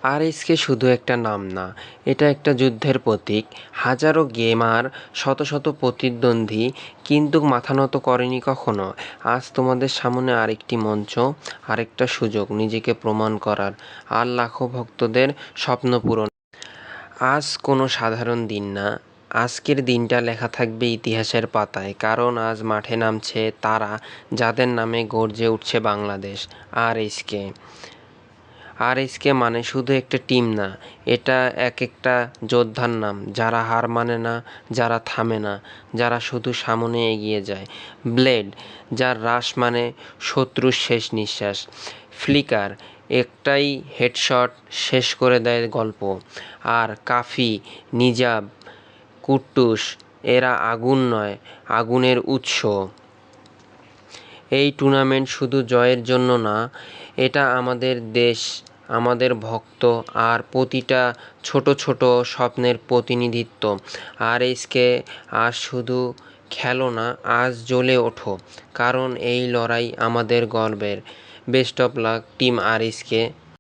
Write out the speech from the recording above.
RSK শুধু একটা নাম না, এটা একটা যুদ্ধের প্রতীক। হাজারো গেমার, শত শত প্রতিদ্বন্দ্বী, কিন্তু মাথা নত করেনি কখনো। আজ তোমাদের সামনে আরেকটি মঞ্চ, আরেকটা সুযোগ নিজেকে প্রমাণ করার, আর লাখো ভক্তদের স্বপ্ন পূরণ। আজ কোনো সাধারণ দিন না, আজকের দিনটা লেখা থাকবে ইতিহাসের পাতায়, কারণ আজ মাঠে নামছে তারা, যাদের নামে গর্জে উঠছে বাংলাদেশ। আরএসকে। আরএসকে মানে শুধু একটা টিম না, এটা এক একটা যোদ্ধার নাম, যারা হার মানে না, যারা থামে না, যারা শুধু সামনে এগিয়ে যায়। ব্লেড, যার রাশ মানে শত্রুর শেষ নিঃশ্বাস। ফ্লিকার, একটাই হেডশট শেষ করে দেয় গল্প। আর কাফি, নিজাব, কুট্টুস, এরা আগুন নয়, আগুনের উৎস। এই টুর্নামেন্ট শুধু জয়ের জন্য না, এটা আমাদের দেশ, আমাদের ভক্ত, আর প্রতিটা ছোট ছোট স্বপ্নের প্রতিনিধিত্ব। আরএসকে আজ শুধু খেলো না, আজ জ্বলে ওঠো, কারণ এই লড়াই আমাদের গর্বের। Best of luck team RSK.